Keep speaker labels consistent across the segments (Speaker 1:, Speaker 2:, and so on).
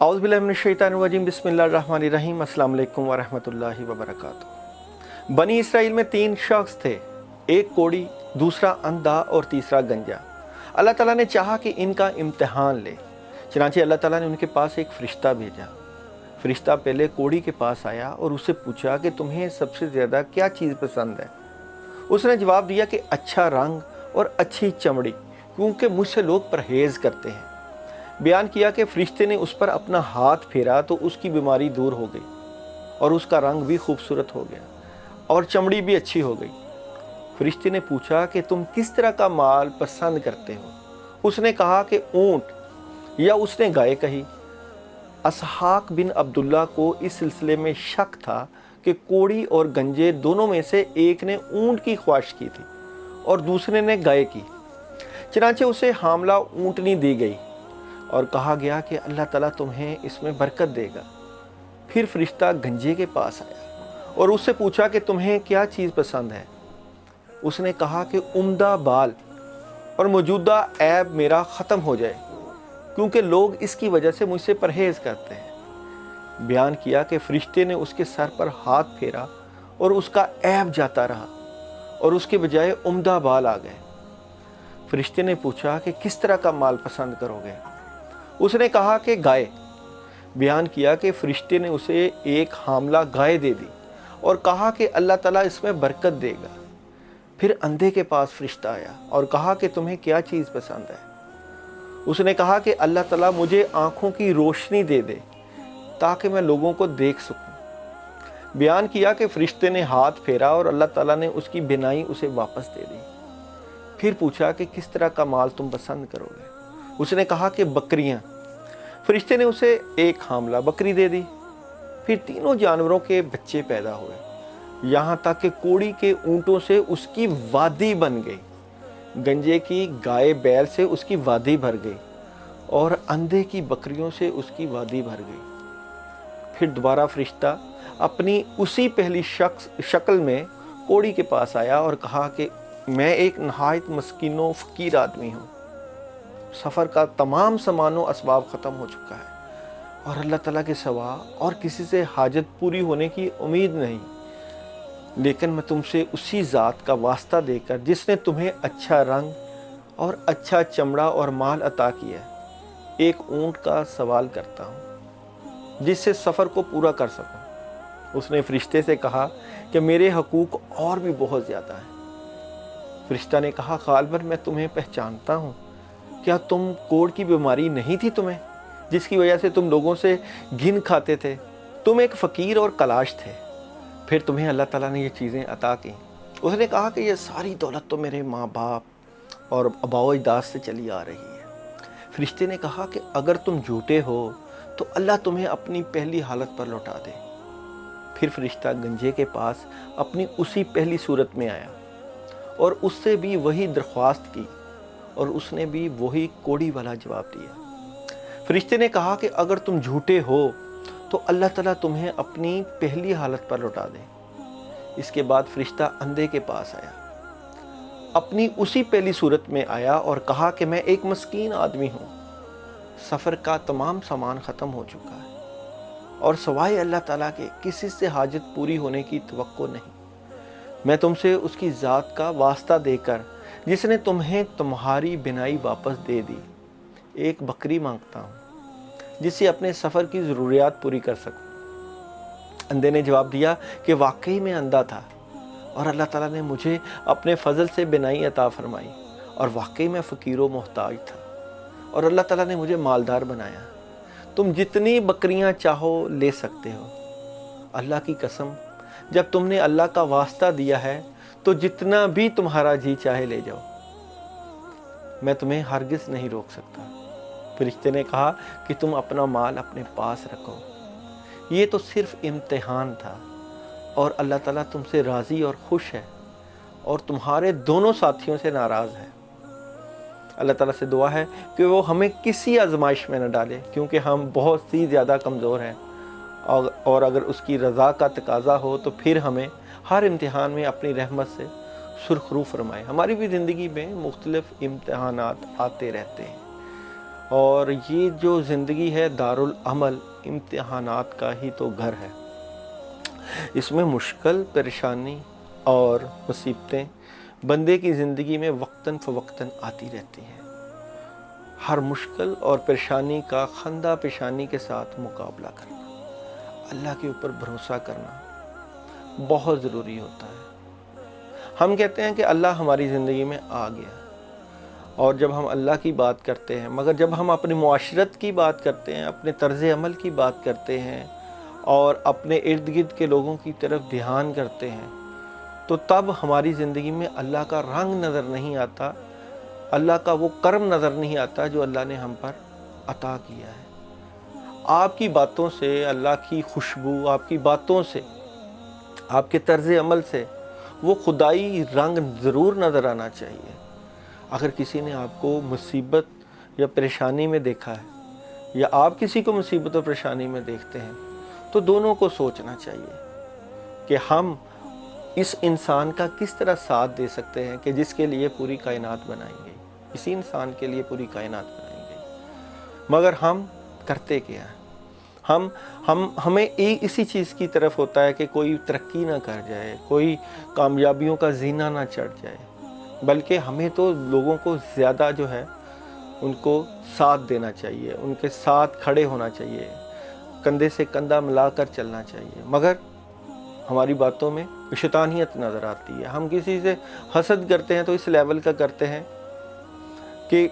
Speaker 1: औज़ु बिल्लाहि मिनश शैतानिर रजीम बिस्मिल्लाहिर रहमानिर रहीम अस्सलाम वालेकुम व रहमतुल्लाहि व बरकातुहू। बनी इसराइल में 3 शख्स थे, एक कोढ़ी, दूसरा अंधा और तीसरा गंजा। अल्लाह ताला ने चाहा कि इनका इम्तिहान ले, चनांचे अल्लाह ताला ने उनके पास एक फ़रिश्ता भेजा। फ़रिश्ता पहले कोढ़ी के पास आया और उससे पूछा कि तुम्हें सबसे ज़्यादा क्या चीज़ पसंद है। उसने जवाब दिया कि अच्छा रंग और अच्छी चमड़ी, क्योंकि मुझसे लोग परहेज़ करते हैं। बयान किया कि फ़रिश्ते ने उस पर अपना हाथ फेरा तो उसकी बीमारी दूर हो गई और उसका रंग भी खूबसूरत हो गया और चमड़ी भी अच्छी हो गई। फ़रिश्ते ने पूछा कि तुम किस तरह का माल पसंद करते हो। उसने कहा कि ऊँट, या उसने गाय कही। इसहाक बिन अब्दुल्ला को इस सिलसिले में शक था कि कोढ़ी और गंजे दोनों में से एक ने ऊँट की ख्वाहिश की थी और दूसरे ने गाय की। चनांचे उसे हामला ऊँटनी दी गई और कहा गया कि अल्लाह ताला तुम्हें इसमें बरकत देगा। फिर फ़रिश्ता गंजे के पास आया और उससे पूछा कि तुम्हें क्या चीज़ पसंद है। उसने कहा कि उम्दा बाल और मौजूदा ऐब मेरा ख़त्म हो जाए, क्योंकि लोग इसकी वजह से मुझसे परहेज़ करते हैं। बयान किया कि फ़रिश्ते ने उसके सर पर हाथ फेरा और उसका ऐब जाता रहा और उसके बजाय उम्दा बाल आ गए। फ़रिश्ते ने पूछा कि किस तरह का माल पसंद करोगे। उसने कहा कि गाय। बयान किया कि फ़रिश्ते ने उसे एक हामला गाय दे दी और कहा कि अल्लाह ताला इसमें बरकत देगा। फिर अंधे के पास फ़रिश्ता आया और कहा कि तुम्हें क्या चीज़ पसंद है। उसने कहा कि अल्लाह ताला मुझे आँखों की रोशनी दे दे ताकि मैं लोगों को देख सकूं। बयान किया कि फ़रिश्ते ने हाथ फेरा और अल्लाह ताला ने उसकी बिनाई उसे वापस दे दी। फिर पूछा कि किस तरह का माल तुम पसंद करोगे। उसने कहा कि बकरियां। फ़रिश्ते ने उसे एक हामला बकरी दे दी। फिर तीनों जानवरों के बच्चे पैदा हुए, यहाँ तक कि कोढ़ी के ऊँटों से उसकी वादी बन गई, गंजे की गाय बैल से उसकी वादी भर गई और अंधे की बकरियों से उसकी वादी भर गई। फिर दोबारा फ़रिश्ता अपनी उसी पहली शक्ल में कोढ़ी के पास आया और कहा कि मैं एक नहायत मस्कीनो फ़कीर आदमी हूँ। सफ़र का तमाम सामानो असबाब ख़त्म हो चुका है और अल्लाह ताला के सिवा और किसी से हाजत पूरी होने की उम्मीद नहीं, लेकिन मैं तुमसे उसी ज़ात का वास्ता देकर जिसने तुम्हें अच्छा रंग और अच्छा चमड़ा और माल अता किया, एक ऊँट का सवाल करता हूँ जिससे सफ़र को पूरा कर सकूँ। उसने फ़रिश्ते से कहा कि मेरे हकूक़ और भी बहुत ज़्यादा हैं। फ़रिश्ता ने कहा, ग़ालिबन मैं तुम्हें पहचानता हूँ। क्या तुम कोढ़ की बीमारी नहीं थी तुम्हें, जिसकी वजह से तुम लोगों से घिन खाते थे? तुम एक फ़कीर और कलाश थे, फिर तुम्हें अल्लाह ताला ने ये चीज़ें अता की। उसने कहा कि ये सारी दौलत तो मेरे माँ बाप और आबाओ अजदाद से चली आ रही है। फ़रिश्ते ने कहा कि अगर तुम झूठे हो तो अल्लाह तुम्हें अपनी पहली हालत पर लौटा दे। फिर फ़रिश्ता गंजे के पास अपनी उसी पहली सूरत में आया और उससे भी वही दरख्वास्त की और उसने भी वही कोढ़ी वाला जवाब दिया। फ़रिश्ते ने कहा कि अगर तुम झूठे हो तो अल्लाह ताला तुम्हें अपनी पहली हालत पर लौटा दे। इसके बाद फ़रिश्ता अंधे के पास आया, अपनी उसी पहली सूरत में आया और कहा कि मैं एक मस्कीन आदमी हूँ। सफ़र का तमाम सामान ख़त्म हो चुका है और सवाए अल्लाह ताला के किसी से हाजत पूरी होने की तवक्को नहीं। मैं तुमसे उसकी ज़ात का वास्ता देकर जिसने तुम्हें तुम्हारी बिनाई वापस दे दी, एक बकरी मांगता हूँ जिससे अपने सफ़र की ज़रूरियात पूरी कर सकूँ। अंधे ने जवाब दिया कि वाकई में अंधा था और अल्लाह ताला ने मुझे अपने फ़ज़ल से बिनाई अता फ़रमाई और वाकई में फ़कीर व मोहताज था और अल्लाह ताला ने मुझे मालदार बनाया। तुम जितनी बकरियां चाहो ले सकते हो। अल्लाह की कसम, जब तुमने अल्लाह का वास्ता दिया है तो जितना भी तुम्हारा जी चाहे ले जाओ, मैं तुम्हें हरगिज़ नहीं रोक सकता। फ़रिश्ते ने कहा कि तुम अपना माल अपने पास रखो, ये तो सिर्फ़ इम्तिहान था और अल्लाह ताला तुमसे राज़ी और खुश है और तुम्हारे दोनों साथियों से नाराज़ है। अल्लाह ताला से दुआ है कि वो हमें किसी आजमाइश में न डाले, क्योंकि हम बहुत सी ज़्यादा कमज़ोर हैं और अगर उसकी रज़ा का तकाज़ा हो तो फिर हमें हर इम्तिहान में अपनी रहमत से सुरखरू फरमाए। हमारी भी ज़िंदगी में मुख्तलिफ़ इम्तिहानात आते रहते हैं اور یہ جو زندگی ہے دارل عمل امتحانات کا ہی تو گھر ہے. اس میں مشکل، پریشانی اور مصیبتیں بندے کی زندگی میں وقتاً فوقتاً آتی رہتی ہیں. ہر مشکل اور پریشانی کا خندہ پیشانی کے ساتھ مقابلہ کرنا، اللہ کے اوپر بھروسہ کرنا بہت ضروری ہوتا ہے. ہم کہتے ہیں کہ اللہ ہماری زندگی میں آ گیا، اور جب ہم اللہ کی بات کرتے ہیں، مگر جب ہم اپنی معاشرت کی بات کرتے ہیں، اپنے طرز عمل کی بات کرتے ہیں اور اپنے ارد گرد کے لوگوں کی طرف دھیان کرتے ہیں، تو تب ہماری زندگی میں اللہ کا رنگ نظر نہیں آتا، اللہ کا وہ کرم نظر نہیں آتا جو اللہ نے ہم پر عطا کیا ہے. آپ کی باتوں سے اللہ کی خوشبو، آپ کی باتوں سے، آپ کے طرز عمل سے وہ خدائی رنگ ضرور نظر آنا چاہیے. اگر کسی نے آپ کو مصیبت یا پریشانی میں دیکھا ہے، یا آپ کسی کو مصیبت اور پریشانی میں دیکھتے ہیں، تو دونوں کو سوچنا چاہیے کہ ہم اس انسان کا کس طرح ساتھ دے سکتے ہیں کہ جس کے لیے پوری کائنات بنائی گئی، اسی انسان کے لیے پوری کائنات بنائی گئی. مگر ہم کرتے کیا ہیں؟ ہمیں ایک اسی چیز کی طرف ہوتا ہے کہ کوئی ترقی نہ کر جائے، کوئی کامیابیوں کا زینہ نہ چڑھ جائے، بلکہ ہمیں تو لوگوں کو زیادہ جو ہے ان کو ساتھ دینا چاہیے، ان کے ساتھ کھڑے ہونا چاہیے، کندھے سے کندھا ملا کر چلنا چاہیے. مگر ہماری باتوں میں شیطانیت نظر آتی ہے. ہم کسی سے حسد کرتے ہیں تو اس لیول کا کرتے ہیں کہ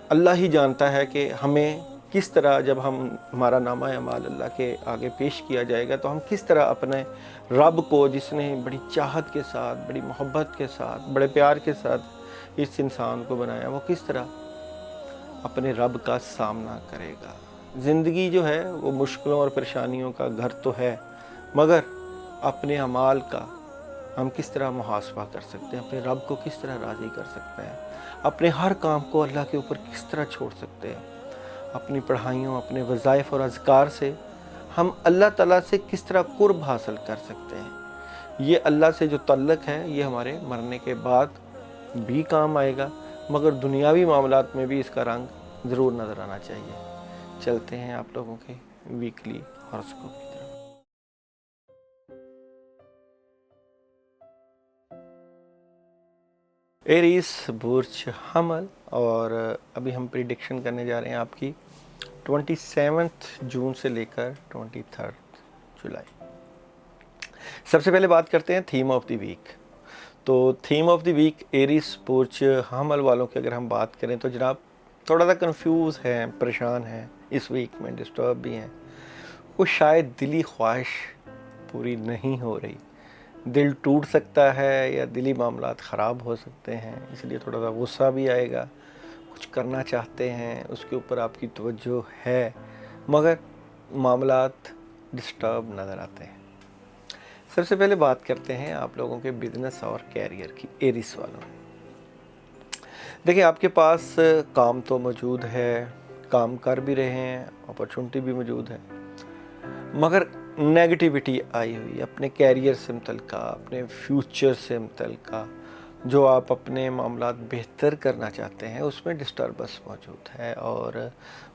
Speaker 1: اللہ ہی جانتا ہے کہ ہمیں کس طرح، جب ہمارا نامہ اعمال اللہ کے آگے پیش کیا جائے گا تو ہم کس طرح اپنے رب کو، جس نے بڑی چاہت کے ساتھ، بڑی محبت کے ساتھ، بڑے پیار کے ساتھ اس انسان کو بنایا، وہ کس طرح اپنے رب کا سامنا کرے گا. زندگی جو ہے وہ مشکلوں اور پریشانیوں کا گھر تو ہے، مگر اپنے اعمال کا ہم کس طرح محاسبہ کر سکتے ہیں، اپنے رب کو کس طرح راضی کر سکتے ہیں، اپنے ہر کام کو اللہ کے اوپر کس طرح چھوڑ سکتے ہیں، اپنی پڑھائیوں، اپنے وظائف اور اذکار سے ہم اللہ تعالیٰ سے کس طرح قرب حاصل کر سکتے ہیں. یہ اللہ سے جو تعلق ہے یہ ہمارے مرنے کے بعد بھی کام آئے گا، مگر دنیاوی معاملات میں بھی اس کا رنگ ضرور نظر آنا چاہیے. چلتے ہیں آپ لوگوں کے ویکلی ہاراسکوپ کی طرف. ایریس برج حمل، اور ابھی ہم پریڈکشن کرنے جا رہے ہیں آپ کی 27 جون سے لے کر 23 جولائی. سب سے پہلے بات کرتے ہیں تھیم آف دی ویک. تو تھیم آف دی ویک ایریس برج حمل والوں کی اگر ہم بات کریں تو جناب تھوڑا سا کنفیوز ہیں، پریشان ہیں، اس ویک میں ڈسٹرب بھی ہیں. کچھ شاید دلی خواہش پوری نہیں ہو رہی، دل ٹوٹ سکتا ہے یا دلی معاملات خراب ہو سکتے ہیں، اس لیے تھوڑا سا غصہ بھی آئے گا. کچھ کرنا چاہتے ہیں، اس کے اوپر آپ کی توجہ ہے، مگر معاملات ڈسٹرب نظر آتے ہیں. سب سے پہلے بات کرتے ہیں آپ لوگوں کے بزنس اور کیریئر کی، ایریس والوں. دیکھیں آپ کے پاس کام تو موجود ہے، کام کر بھی رہے ہیں، اپرچونٹی بھی موجود ہے، مگر نیگیٹیوٹی آئی ہوئی اپنے کیریئر سے متعلقہ، اپنے فیوچر سے متعلقہ، جو آپ اپنے معاملات بہتر کرنا چاہتے ہیں اس میں ڈسٹربنس موجود ہے. اور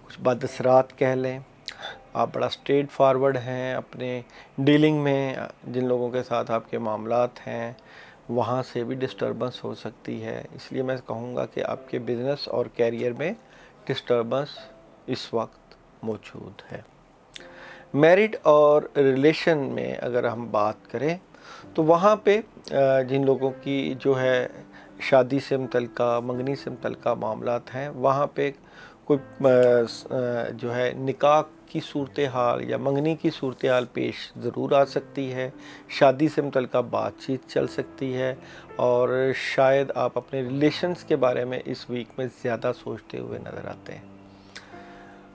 Speaker 1: کچھ بد اثرات کہہ لیں، آپ بڑا اسٹریٹ فارورڈ ہیں اپنے ڈیلنگ میں، جن لوگوں کے ساتھ آپ کے معاملات ہیں وہاں سے بھی ڈسٹربنس ہو سکتی ہے. اس لیے میں کہوں گا کہ آپ کے بزنس اور کیریئر میں ڈسٹربنس اس وقت موجود ہے. میرڈ اور ریلیشن میں اگر ہم بات کریں تو وہاں پہ جن لوگوں کی جو ہے شادی سے متعلقہ، منگنی سے متعلقہ معاملات ہیں، وہاں پہ کوئی جو ہے نکاح کی صورتحال یا منگنی کی صورتحال پیش ضرور آ سکتی ہے. شادی سے متعلقہ بات چیت چل سکتی ہے، اور شاید آپ اپنے ریلیشنز کے بارے میں اس ویک میں زیادہ سوچتے ہوئے نظر آتے ہیں.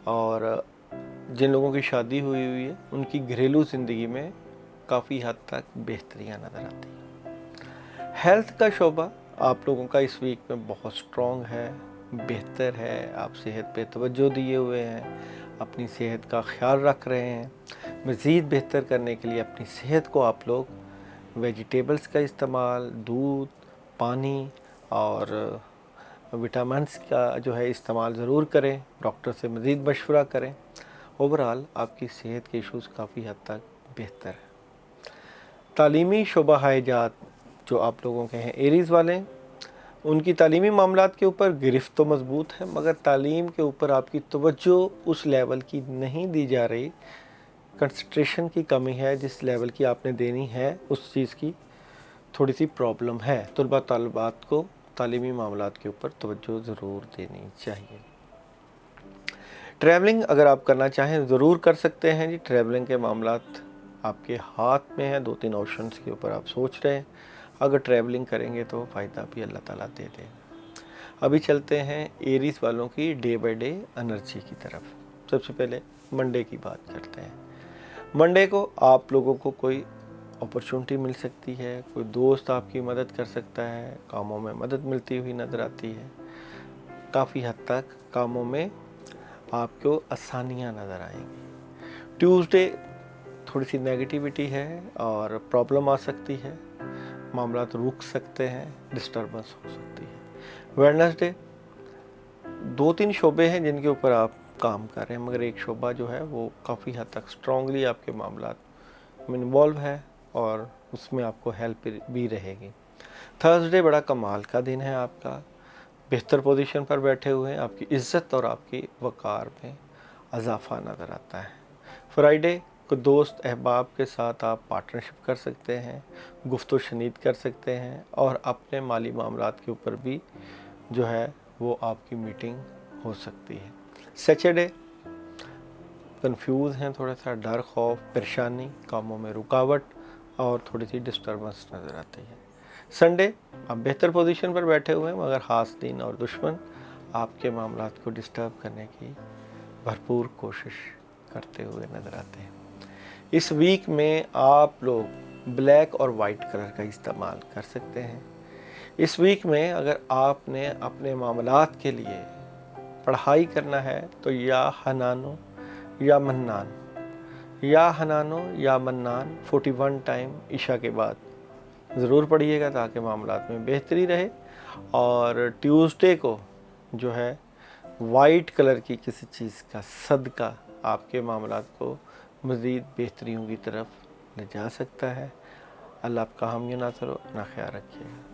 Speaker 1: اور جن لوگوں کی شادی ہوئی ہے ان کی گھریلو زندگی میں کافی حد تک بہتریاں نظر آتی ہیں. ہیلتھ کا شعبہ آپ لوگوں کا اس ویک میں بہت سٹرونگ ہے، بہتر ہے. آپ صحت پہ توجہ دیے ہوئے ہیں، اپنی صحت کا خیال رکھ رہے ہیں. مزید بہتر کرنے کے لیے اپنی صحت کو آپ لوگ ویجیٹیبلز کا استعمال، دودھ، پانی اور विटामिन्स का जो है इस्तेमाल ज़रूर करें, डॉक्टर से मज़ीद मशवरा करें। ओवरऑल आपकी सेहत के इश्यूज़ काफ़ी हद तक बेहतर है। तालीमी शोबा हाइजात जो आप लोगों के हैं एरीज़ वाले हैं, उनकी तालीमी मामलात के ऊपर गिरफ्त तो मज़बूत है, मगर तालीम के ऊपर आपकी तवज्जो उस लेवल की नहीं दी जा रही। कंसंट्रेशन की कमी है, जिस लेवल की आपने देनी है उस चीज़ की थोड़ी सी प्रॉब्लम है। तलबा तलबात को तालीमी मामलात के ऊपर तवज्जो ज़रूर देनी चाहिए। ट्रैवलिंग अगर आप करना चाहें ज़रूर कर सकते हैं जी। ट्रैवलिंग के मामलात आपके हाथ में हैं, 2-3 ऑप्शंस के ऊपर आप सोच रहे हैं। अगर ट्रैवलिंग करेंगे तो फ़ायदा भी अल्लाह ताला दे दे। अभी चलते हैं एरीज़ वालों की डे बाय डे एनर्जी की तरफ। सबसे पहले मंडे की बात करते हैं। मंडे को आप लोगों को कोई अपॉर्चुनिटी मिल सकती है, कोई दोस्त आपकी मदद कर सकता है, कामों में मदद मिलती हुई नज़र आती है। काफ़ी हद तक कामों में आपको आसानियाँ नज़र आएंगी। ट्यूसडे थोड़ी सी नेगेटिविटी है और प्रॉब्लम आ सकती है, मामला रुक सकते हैं, डिस्टर्बेंस हो सकती है। वेडनेसडे 2-3 शोबे हैं जिनके ऊपर आप काम कर रहे हैं, मगर एक शोबा जो है वो काफ़ी हद तक स्ट्रांगली आपके मामला में इन्वॉल्व है और उसमें आपको हेल्प भी रहेगी। थर्सडे बड़ा कमाल का दिन है आपका, बेहतर पोजीशन पर बैठे हुए हैं, आपकी इज़्ज़त और आपकी वक़ार में इजाफ़ा नज़र आता है। फ्राइडे को दोस्त अहबाब के साथ आप पार्टनरशिप कर सकते हैं, गुफ्तो शनीद कर सकते हैं और अपने माली मामलात के ऊपर भी जो है वो आपकी मीटिंग हो सकती है। सैटरडे कंफ्यूज हैं, थोड़ा सा डर, खौफ, परेशानी, कामों में रुकावट और थोड़ी सी डिस्टर्बेंस नज़र आती है। संडे आप बेहतर पोजीशन पर बैठे हुए हैं, मगर हासदीन और दुश्मन आपके मामलात को डिस्टर्ब करने की भरपूर कोशिश करते हुए नज़र आते हैं। इस वीक में आप लोग ब्लैक और वाइट कलर का इस्तेमाल कर सकते हैं। इस वीक में अगर आपने अपने मामलात के लिए पढ़ाई करना है तो या हनानो या मन्नान, या हनानो या मन्नान 41 टाइम इशा के बाद ज़रूर पढ़िएगा ताकि मामलात में बेहतरी रहे। और ट्यूसडे को जो है वाइट कलर की किसी चीज़ का सदका आपके मामलात को मज़ीद बेहतरियों की तरफ ले जा सकता है। अल्लाह आपका हामी नासर हो, अपना ख्याल रखिएगा।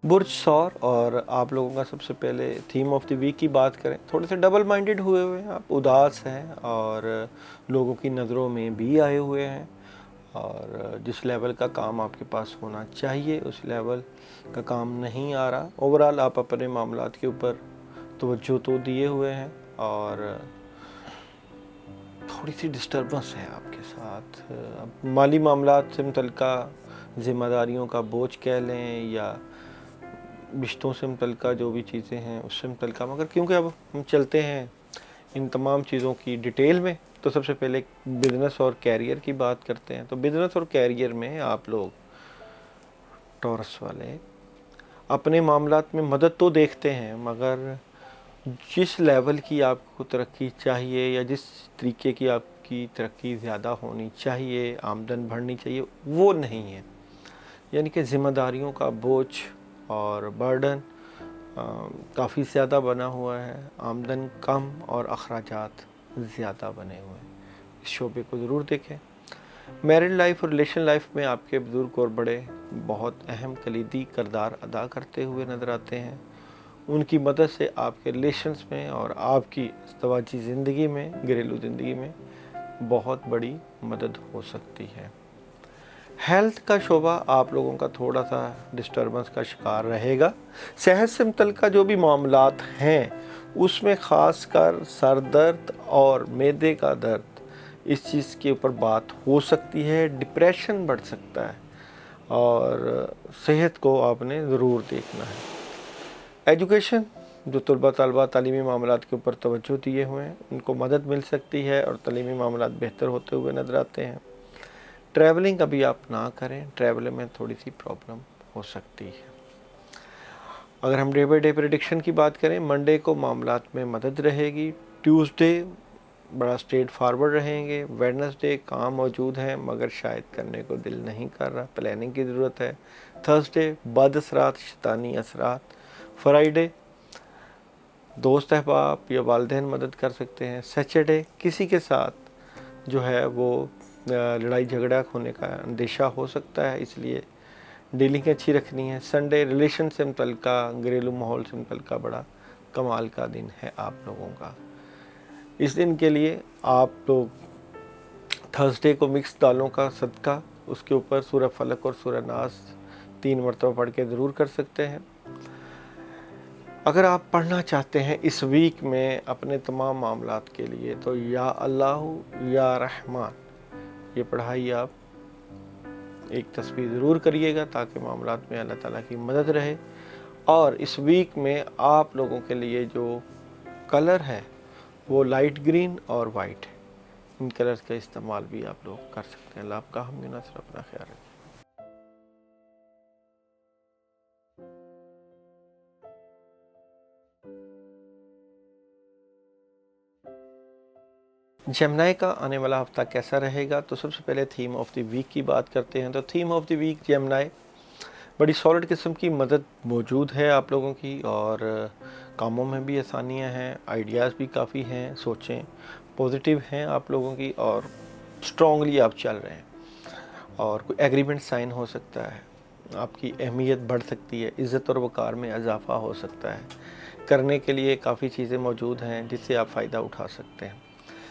Speaker 1: बुर्ज सौर और आप लोगों का सबसे पहले थीम ऑफ द वीक की बात करें, थोड़े से डबल माइंडेड हुए हुए हैं आप, उदास हैं और लोगों की नज़रों में भी आए हुए हैं और जिस लेवल का काम आपके पास होना चाहिए उस लेवल का काम नहीं आ रहा। ओवरऑल आप अपने मामलात के ऊपर तवज्जो तो दिए हुए हैं और थोड़ी सी डिस्टर्बेंस है आपके साथ। अब माली मामलात से मुतल्लिका ज़िम्मेदारियों का बोझ कह लें या रिश्तों से मुतल्लिका जो भी चीज़ें हैं उससे मुतल्लिका, मगर क्योंकि अब हम चलते हैं इन तमाम चीज़ों की डिटेल में, तो सबसे पहले बिज़नेस और कैरियर की बात करते हैं। तो बिज़नेस और कैरियर में आप लोग टॉरस वाले अपने मामलात में मदद तो देखते हैं, मगर जिस लेवल की आपको तरक्की चाहिए या जिस तरीके की आपकी तरक्की ज़्यादा होनी चाहिए, आमदन बढ़नी चाहिए, वो नहीं है। यानी कि ज़िम्मेदारियों का बोझ और बर्डन काफ़ी ज़्यादा बना हुआ है, आमदन कम और अखराजात ज़्यादा बने हुए हैं। इस शोबे को ज़रूर देखें। मैरिड लाइफ और रिलेशन लाइफ में आपके बुज़ुर्ग और बड़े बहुत अहम कलीदी किरदार अदा करते हुए नज़र आते हैं। उनकी मदद से आपके रिलेशंस में और आपकी ज़वाजी ज़िंदगी में, घरेलू ज़िंदगी में बहुत बड़ी मदद हो सकती है। हेल्थ का शोबा आप लोगों का थोड़ा सा डिस्टर्बेंस का शिकार रहेगा। सेहत से मुतल्लिका जो भी मामलात हैं उसमें ख़ास कर सर दर्द और मैदे का दर्द, इस चीज़ के ऊपर बात हो सकती है। डिप्रेशन बढ़ सकता है और सेहत को आपने ज़रूर देखना है। एजुकेशन जो तलबा तलबा तालीमी मामलात के ऊपर तवज्जो दिए हुए हैं उनको मदद मिल सकती है और तालीमी मामलात बेहतर होते हुए नज़र आते हैं। ट्रैवलिंग अभी आप ना करें, ट्रैवल में थोड़ी सी प्रॉब्लम हो सकती है। अगर हम डे बाई डे प्रेडिक्शन की बात करें, मंडे को मामलात में मदद रहेगी, ट्यूसडे बड़ा स्ट्रेट फॉरवर्ड रहेंगे। वेडनेसडे काम मौजूद हैं मगर शायद करने को दिल नहीं कर रहा, प्लानिंग की ज़रूरत है। थर्सडे बद असरात, शैतानी असरात। फ्राइडे दोस्त अहबाब या वालिदैन मदद कर सकते हैं। सैटरडे किसी के साथ जो है वो लड़ाई झगड़ा होने का अंदेशा हो सकता है, इसलिए डीलिंग अच्छी रखनी है। संडे रिलेशन से मुतल्लिका, घरेलू माहौल से मुतल्लिका बड़ा कमाल का दिन है आप लोगों का। इस दिन के लिए आप लोग थर्सडे को मिक्स दालों का सदका, उसके ऊपर सूरह फलक और सूरह नास 3 मरतबा पढ़ के ज़रूर कर सकते हैं। अगर आप पढ़ना चाहते हैं इस वीक में अपने तमाम मामलात के लिए, तो या अल्लाह या रहमान ये पढ़ाई आप एक तस्बीह ज़रूर करिएगा ताकि मामलात में अल्लाह ताला की मदद रहे। और इस वीक में आप लोगों के लिए जो कलर है वो लाइट ग्रीन और वाइट है, इन कलर्स का इस्तेमाल भी आप लोग कर सकते हैं। अल्लाह आपका हम नसर अपना ख्याल रखें। जेमिनी का आने वाला हफ्ता कैसा रहेगा, तो सबसे पहले थीम ऑफ द वीक की बात करते हैं। तो theme of the week Gemini, बड़ी सॉलिड किस्म की मदद मौजूद है आप लोगों की, और कामों में भी आसानियां हैं, आइडियाज़ भी काफ़ी हैं, सोचें पॉजिटिव हैं आप लोगों की, और स्ट्रॉन्गली आप चल रहे हैं, और कोई एग्रीमेंट साइन हो सकता है, आपकी अहमियत बढ़ सकती है, इज़्ज़त और वक़ार में इजाफ़ा हो सकता है। करने के लिए काफ़ी चीज़ें मौजूद हैं जिससे आप फ़ायदा उठा सकते हैं।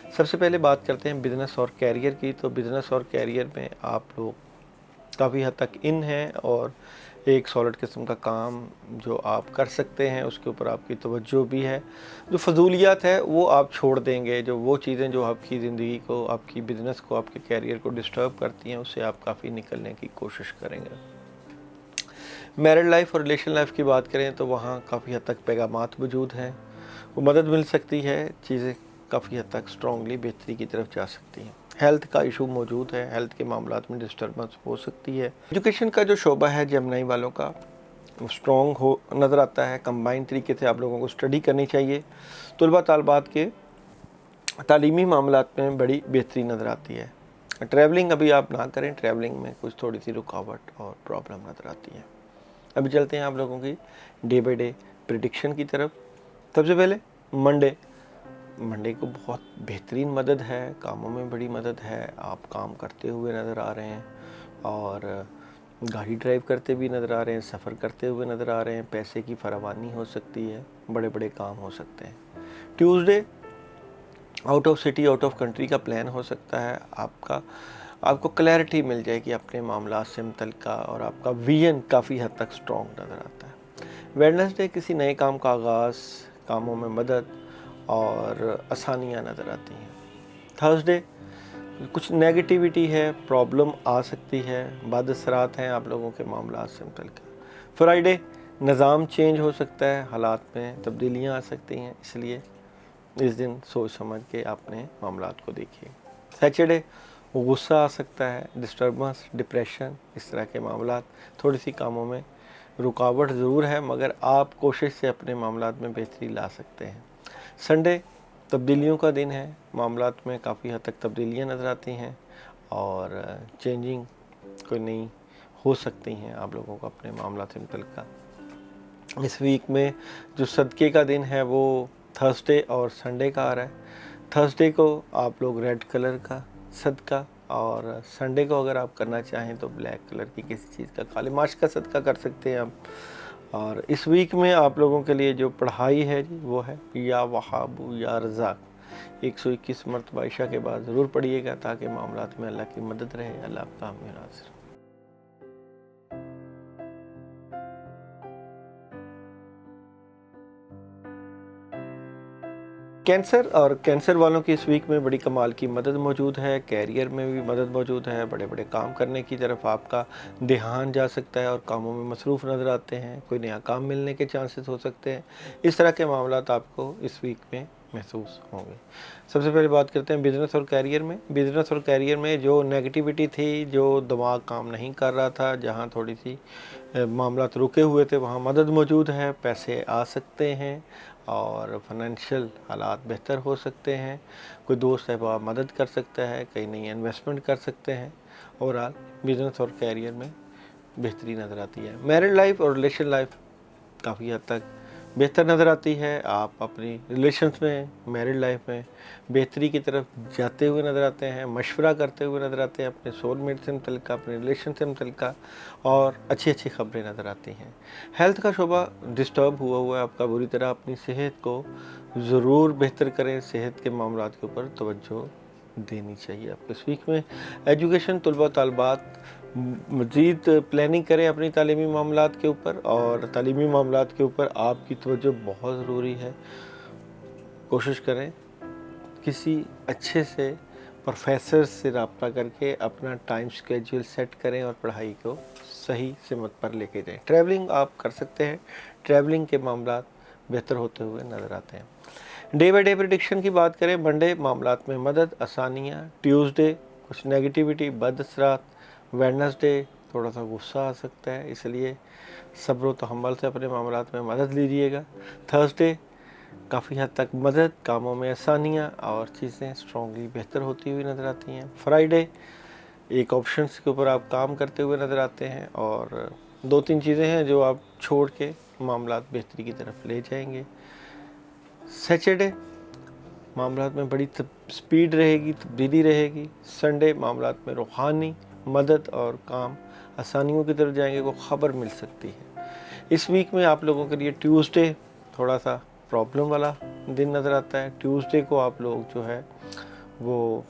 Speaker 1: सबसे पहले बात करते हैं बिज़नेस और कैरियर की। तो बिज़नेस और कैरियर में आप लोग काफ़ी हद तक इन हैं, और एक सॉलिड किस्म का काम जो आप कर सकते हैं उसके ऊपर आपकी तवज्जो भी है। जो फजूलियात है वो आप छोड़ देंगे, जो वो चीज़ें जो आपकी ज़िंदगी को, आपकी बिज़नेस को, आपके कैरियर को डिस्टर्ब करती हैं, उससे आप काफ़ी निकलने की कोशिश करेंगे। मैरिड लाइफ और रिलेशन लाइफ की बात करें तो वहाँ काफ़ी हद तक पैगामात मौजूद हैं, वो मदद मिल सकती है, चीज़ें काफ़ी हद तक स्ट्रॉन्गली बेहतरी की तरफ जा सकती हैं। हेल्थ का इशू मौजूद है, हेल्थ के मामलात में डिस्टर्बेंस हो सकती है। एजुकेशन का जो शोबा है जेमिनी वालों का वो स्ट्रॉन्ग हो नज़र आता है। कंबाइन तरीके से आप लोगों को स्टडी करनी चाहिए। तलबा तालबात के तालीमी मामलात में बड़ी बेहतरी नज़र आती है। ट्रैवलिंग अभी आप ना करें, ट्रैवलिंग में कुछ थोड़ी सी रुकावट और प्रॉब्लम नज़र आती है। अभी चलते हैं आप लोगों की डे बाई डे प्रिडिक्शन की तरफ। सबसे पहले मंडे को बहुत बेहतरीन मदद है, कामों में बड़ी मदद है, आप काम करते हुए नज़र आ रहे हैं, और गाड़ी ड्राइव करते भी नज़र आ रहे हैं, सफ़र करते हुए नज़र आ रहे हैं, पैसे की फरावानी हो सकती है, बड़े बड़े काम हो सकते हैं। Tuesday out of city, out of country का प्लान हो सकता है, आपको क्लैरिटी मिल जाएगी अपने मामला से मुतल्लिका, और आपका विजन काफ़ी हद तक स्ट्रॉन्ग नज़र आता है। वेडनेसडे किसी नए काम का आगाज़, कामों में मदद और आसानियाँ नज़र आती हैं। थर्सडे कुछ नेगेटिविटी है, प्रॉब्लम आ सकती है, बद असरात हैं आप लोगों के मामला से मुतल्लिका। फ्राइडे निज़ाम चेंज हो सकता है, हालात में तब्दीलियाँ आ सकती हैं, इसलिए इस दिन सोच समझ के अपने मामलात को देखिए। सैटरडे गुस्सा आ सकता है, डिस्टर्बेंस, डिप्रेशन, इस तरह के मामलात, थोड़ी सी कामों में रुकावट ज़रूर है, मगर आप कोशिश से अपने मामलात में बेहतरी ला सकते हैं। संडे तब्दीलियों का दिन है, मामलात में काफ़ी हद तक तब्दीलियाँ नज़र आती हैं, और चेंजिंग कोई नई हो सकती हैं आप लोगों को अपने मामला से मुतल्लिका। इस वीक में जो सदक़े का दिन है वो थर्सडे और संडे का आ रहा है। थर्सडे को आप लोग रेड कलर का सदका, और संडे को अगर आप करना चाहें तो ब्लैक कलर की किसी चीज़ का, काले माश का सदका कर सकते हैं आप। और इस वीक में आप लोगों के लिए जो पढ़ाई है जी वो है या वहाबू या रज़ाक, 121 मरतबा इशा के बाद ज़रूर पढ़िएगा ताकि मामलात में अल्लाह की मदद रहे। अल्लाह आपका हामी नासिर। कैंसर वालों की इस वीक में बड़ी कमाल की मदद मौजूद है, कैरियर में भी मदद मौजूद है, बड़े बड़े काम करने की तरफ आपका ध्यान जा सकता है और कामों में मसरूफ़ नज़र आते हैं, कोई नया काम मिलने के चांसेस हो सकते हैं। इस तरह के मामलात आपको इस वीक में महसूस होंगे। सबसे पहले बात करते हैं बिज़नेस और कैरियर में। बिज़नेस और कैरियर में जो नेगेटिविटी थी, जो दिमाग काम नहीं कर रहा था, जहाँ थोड़ी सी मामलात रुके हुए थे, वहाँ मदद मौजूद है, पैसे आ सकते हैं और फाइनेंशियल हालात बेहतर हो सकते हैं। कोई दोस्त है वह मदद कर सकता है, कहीं नई इन्वेस्टमेंट कर सकते हैं। ओवरऑल बिज़नेस और कैरियर में बेहतरी नज़र आती है। मैरिड लाइफ और रिलेशन लाइफ काफ़ी हद तक बेहतर नज़र आती है। आप अपनी रिलेशंस में, मैरिड लाइफ में बेहतरी की तरफ जाते हुए नज़र आते हैं, मशवरा करते हुए नज़र आते हैं अपने सोलमेट से मुतल्लिक़, अपने रिलेशन से मुतल्लिक़, और अच्छी अच्छी खबरें नज़र आती हैं। हेल्थ का शोबा डिस्टर्ब हुआ है आपका बुरी तरह। अपनी सेहत को ज़रूर बेहतर करें, सेहत के मामलात के ऊपर तवज्जो देनी चाहिए आपको इस वीक में। एजुकेशन, तलबा तलबात मज़ीद प्लानिंग करें अपनी तालीमी मामलात के ऊपर, और तालीमी मामलात के ऊपर आपकी तवज्जो बहुत ज़रूरी है। कोशिश करें किसी अच्छे से प्रोफेसर से रब्ता करके अपना टाइम स्केड्यूल सेट करें और पढ़ाई को सही सिमत पर लेके जाएं। ट्रैवलिंग आप कर सकते हैं, ट्रैवलिंग के मामलात बेहतर होते हुए नज़र आते हैं। डे बाई डे प्रेडिक्शन की बात करें, मंडे मामलात में मदद, आसानियाँ, ट्यूसडे कुछ नेगेटिविटी, बद असरात, वेडनेसडे थोड़ा सा गुस्सा आ सकता है, इसलिए सब्र व तहम्मुल से अपने मामलात में मदद लीजिएगा। थर्सडे काफ़ी हद तक मदद, कामों में आसानियाँ और चीज़ें स्ट्रॉन्गली बेहतर होती हुई नज़र आती हैं। फ्राइडे एक ऑप्शंस के ऊपर आप काम करते हुए नज़र आते हैं, और 2-3 चीज़ें हैं जो आप छोड़ के मामलात बेहतरी की तरफ ले जाएंगे। सैटरडे मामलात में बड़ी स्पीड रहेगी, तब्दीली रहेगी। संडे मामलात में रूहानी मदद और काम आसानियों की तरफ जाएंगे, को ख़बर मिल सकती है। इस वीक में आप लोगों के लिए ट्यूसडे थोड़ा सा प्रॉब्लम वाला दिन नज़र आता है। ट्यूसडे को आप लोग जो है वो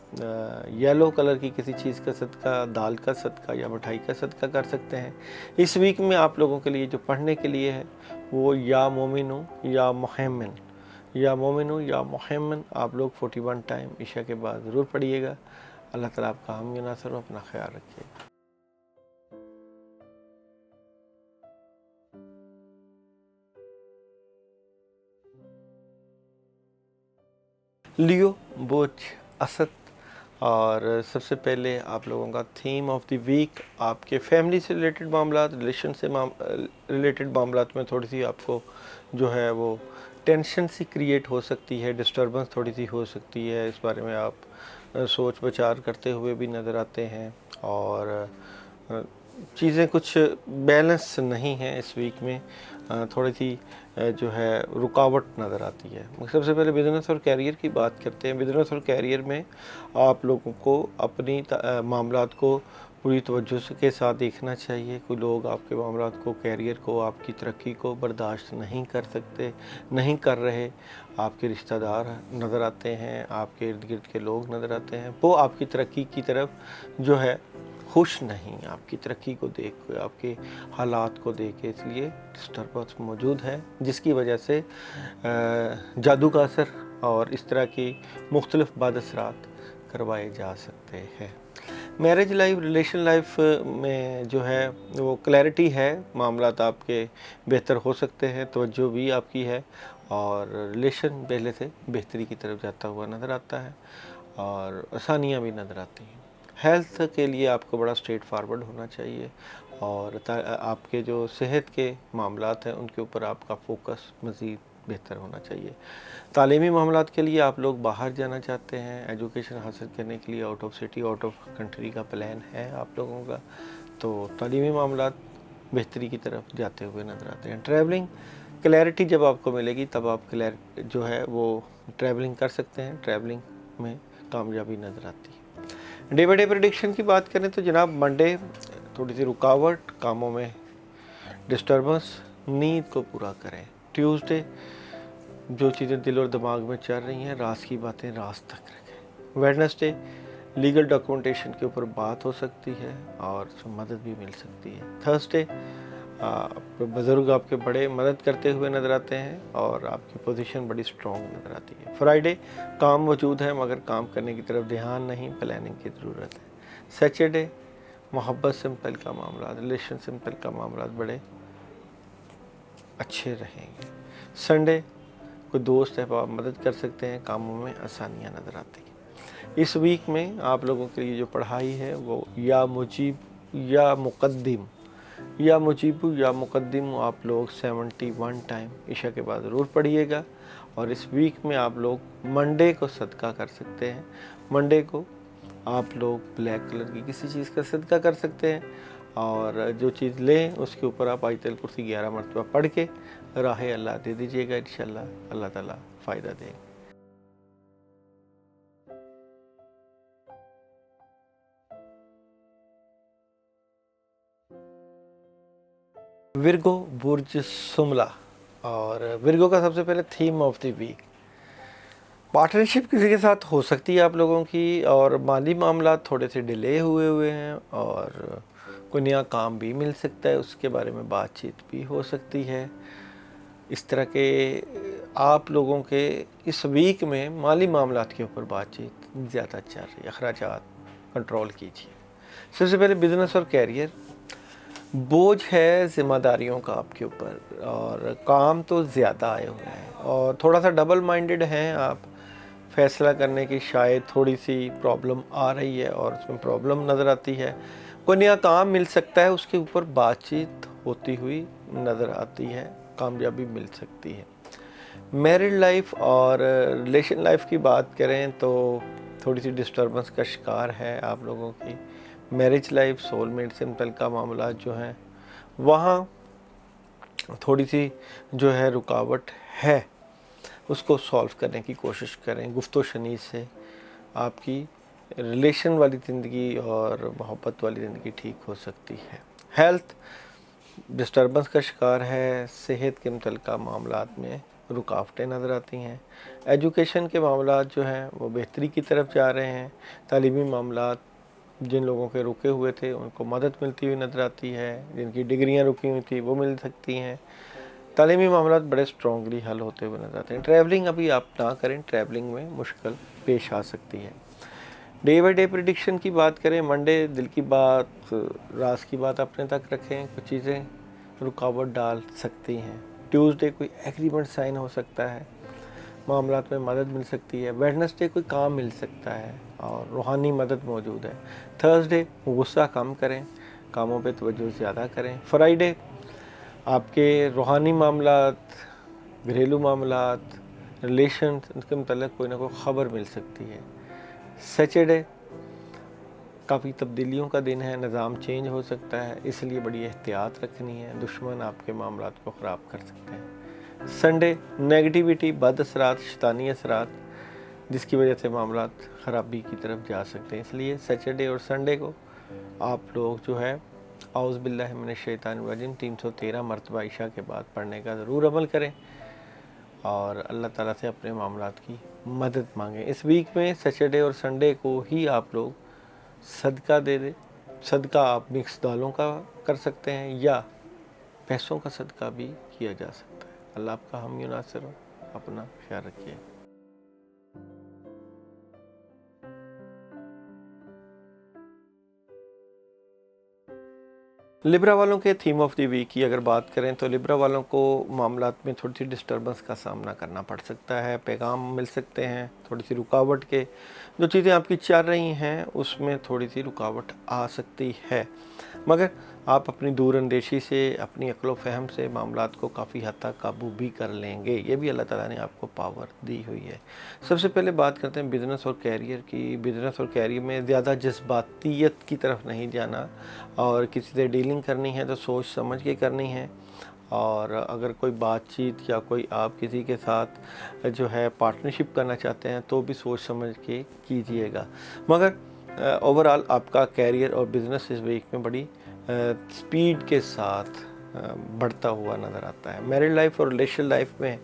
Speaker 1: येलो कलर की किसी चीज़ का सदका, दाल का सदका या मिठाई का सदका कर सकते हैं। इस वीक में आप लोगों के लिए जो पढ़ने के लिए है वो या मोमिनो या मुहम्मिन, या मोमिनो या मुहम्मिन आप लोग 41 टाइम ईशा के बाद ज़रूर पढ़िएगा। अल्लाह ताला आपका हामी नासर हो, अपना ख्याल रखिएगा। लियो, बोझ, असद, और सबसे पहले आप लोगों का थीम ऑफ द वीक आपके फैमिली से रिलेटेड मामलात, रिलेशन से रिलेटेड मामलात में थोड़ी सी आपको जो है वो टेंशन सी क्रिएट हो सकती है, डिस्टर्बेंस थोड़ी सी हो सकती है। इस बारे में आप सोच विचार करते हुए भी नज़र आते हैं, और चीज़ें कुछ बैलेंस नहीं हैं इस वीक में। थोड़ी सी जो है रुकावट नज़र आती है। सबसे पहले बिज़नेस और कैरियर की बात करते हैं। बिज़नेस और कैरियर में आप लोगों को अपनी मामलात को पूरी तवज्जो के साथ देखना चाहिए। कोई लोग आपके मामलात को, कैरियर को, आपकी तरक्की को बर्दाश्त नहीं कर सकते, नहीं कर रहे। आपके रिश्तेदार नज़र आते हैं, आपके इर्द गिर्द के लोग नज़र आते हैं, वो आपकी तरक्की की तरफ जो है खुश नहीं, आपकी तरक्की को देख के, आपके हालात को देख के, इसलिए डिस्टर्बेंस मौजूद है, जिसकी वजह से जादू का असर और इस तरह की मुख्तलिफ बदअसरात करवाए जा सकते हैं। मैरिज लाइफ, रिलेशन लाइफ में जो है वो क्लैरिटी है, मामलात आपके बेहतर हो सकते हैं, तवज्जो भी आपकी है, और रिलेशन पहले से बेहतरी की तरफ जाता हुआ नज़र आता है, और आसानियाँ भी नज़र आती हैं। हेल्थ के लिए आपको बड़ा स्ट्रेट फारवर्ड होना चाहिए, और आपके जो सेहत के मामलात हैं उनके ऊपर आपका फोकस मज़ीद बेहतर होना चाहिए। तालीमी मामलात के लिए आप लोग बाहर जाना चाहते हैं, एजुकेशन हासिल करने के लिए out of city, out of country का प्लान है आप लोगों का, तो तालीमी मामलात बेहतरी की तरफ जाते हुए नज़र आते हैं। ट्रैवलिंग क्लैरिटी जब आपको मिलेगी तब आप जो है वो ट्रैवलिंग कर सकते हैं, ट्रैवलिंग में कामयाबी नज़र आती है। डे बाई डे प्रेडिक्शन की बात करें तो जनाब मंडे थोड़ी सी रुकावट, कामों में डिस्टर्बेंस, नींद को पूरा करें। ट्यूसडे जो चीज़ें दिल और दिमाग में चल रही हैं, राज की बातें राज तक रखें। वेडनेसडे लीगल डॉक्यूमेंटेशन के ऊपर बात हो सकती है और मदद भी मिल सकती है। थर्सडे बुज़ुर्ग आपके बड़े मदद करते हुए नज़र आते हैं और आपकी पोजीशन बड़ी स्ट्रॉन्ग नज़र आती है। फ्राइडे काम मौजूद है मगर काम करने की तरफ ध्यान नहीं, प्लानिंग की ज़रूरत है। सैटरडे मोहब्बत सिंपल का मामला, रिलेशन सिंपल का मामला बड़े अच्छे रहेंगे। संडे कोई दोस्त है तो आप मदद कर सकते हैं, कामों में आसानियाँ नज़र आती हैं। इस वीक में आप लोगों के लिए जो पढ़ाई है वो या मुजीब या मुक़द्दिम या मुक़द्दिम आप लोग 71 टाइम ईशा के बाद ज़रूर पढ़िएगा। और इस वीक में आप लोग मंडे को सदका कर सकते हैं। मंडे को आप लोग ब्लैक कलर की किसी चीज़ का सदका कर सकते हैं, और जो चीज़ लें उसके ऊपर आप आयतल कुर्सी 11 मरतबा पढ़ के राह अल्लाह दे दीजिएगा। इंशाअल्लाह अल्लाह ताला फ़ायदा देंगे। विर्गो बुर्ज सुमला, और विर्गो का सबसे पहले theme of the week, partnership किसी के साथ हो सकती है आप लोगों की, और माली मामला थोड़े से डिले हुए हैं, और कोई नया काम भी मिल सकता है, उसके बारे में बातचीत भी हो सकती है। इस तरह के आप लोगों के इस वीक में माली मामलात के ऊपर बातचीत ज़्यादा चल रही है, अखराजात कंट्रोल कीजिए। सबसे पहले बिज़नेस और कैरियर, बोझ है ज़िम्मेदारियों का आपके ऊपर, और काम तो ज़्यादा आए हुए हैं, और थोड़ा सा डबल माइंडेड हैं आप। फैसला करने की शायद थोड़ी सी प्रॉब्लम आ रही है, और उसमें प्रॉब्लम नज़र आती है। कोई नया काम मिल सकता है, उसके ऊपर बातचीत होती हुई नज़र आती है, कामयाबी मिल सकती है। मैरिड लाइफ और रिलेशन लाइफ की बात करें तो थोड़ी सी डिस्टर्बेंस का शिकार है आप लोगों की। मैरिज लाइफ, सोलमेट से मुतल्लिका मामला जो हैं वहाँ थोड़ी सी जो है रुकावट है, उसको सॉल्व करने की कोशिश करें। गुफ्तो शनीद से आपकी रिलेशन वाली ज़िंदगी और मोहब्बत वाली ज़िंदगी ठीक हो सकती है। हेल्थ डिस्टर्बेंस का शिकार है, सेहत के मुतल्लिका मामलात में रुकावटें नज़र आती हैं। एजुकेशन के मामलात जो हैं वो बेहतरी की तरफ जा रहे हैं। तालीमी मामलात जिन लोगों के रुके हुए थे उनको मदद मिलती हुई नज़र आती है, जिनकी डिग्रियां रुकी हुई थी वो मिल सकती हैं। तालीमी मामलात बड़े स्ट्रॉन्गली हल होते हुए नज़र आते हैं। ट्रैवलिंग अभी आप ना करें, ट्रैवलिंग में मुश्किल पेश आ सकती है। डे बाई डे प्रिडिक्शन की बात करें, मंडे दिल की बात, राज की बात अपने तक रखें, कुछ चीज़ें रुकावट डाल सकती हैं। ट्यूसडे कोई एग्रीमेंट साइन हो सकता है, मामलात में मदद मिल सकती है। वेडनेसडे कोई काम मिल सकता है और रूहानी मदद मौजूद है। थर्सडे गुस्सा कम करें, कामों पे तवज्जो ज़्यादा करें। फ्राइडे आपके रूहानी मामलात, घरेलू मामलात, रिलेशन के मतलब कोई ना कोई ख़बर मिल सकती है। सैटरडे काफ़ी तब्दीलियों का दिन है, निज़ाम चेंज हो सकता है, इसलिए बड़ी एहतियात रखनी है, दुश्मन आपके मामलात को ख़राब कर सकते हैं। संडे नेगेटिविटी, बद असरात, शैतानी असरात, जिसकी वजह से मामलात ख़राबी की तरफ जा सकते हैं, इसलिए सैटरडे और संडे को आप लोग जो है औज़ बिल्लाहि मिनश शैतानिर रजीम 313 मरतबा ईशा के बाद पढ़ने का ज़रूर अमल करें, और अल्लाह ताला से अपने मामलात की मदद मांगें। इस वीक में सैटरडे और संडे को ही आप लोग सदका दे दें। सदका आप मिक्स दालों का कर सकते हैं या पैसों का सदका भी किया जा सकता है। अल्लाह आपका हामी नासिर हो, अपना ख्याल रखिए। लिब्रा वालों के थीम ऑफ द वीक की अगर बात करें तो लिब्रा वालों को मामलात में थोड़ी सी डिस्टर्बेंस का सामना करना पड़ सकता है, पैगाम मिल सकते हैं थोड़ी सी रुकावट के। जो चीज़ें आपकी चल रही हैं उसमें थोड़ी सी रुकावट आ सकती है, मगर आप अपनी दूरअंदेशी से, अपनी अक्ल व फ़हम से मामलात को काफ़ी हद तक काबू भी कर लेंगे। ये भी अल्लाह ताला ने आपको पावर दी हुई है। सबसे पहले बात करते हैं बिज़नेस और कैरियर की। बिज़नेस और कैरियर में ज़्यादा जज्बातियत की तरफ नहीं जाना, और किसी से डीलिंग करनी है तो सोच समझ के करनी है। और अगर कोई बातचीत या कोई आप किसी के साथ जो है पार्टनरशिप करना चाहते हैं तो भी सोच समझ के कीजिएगा। मगर ओवरऑल आपका कैरियर और बिज़नेस इस वीक में बड़ी स्पीड के साथ बढ़ता हुआ नज़र आता है। मैरिड लाइफ और रिलेशन लाइफ में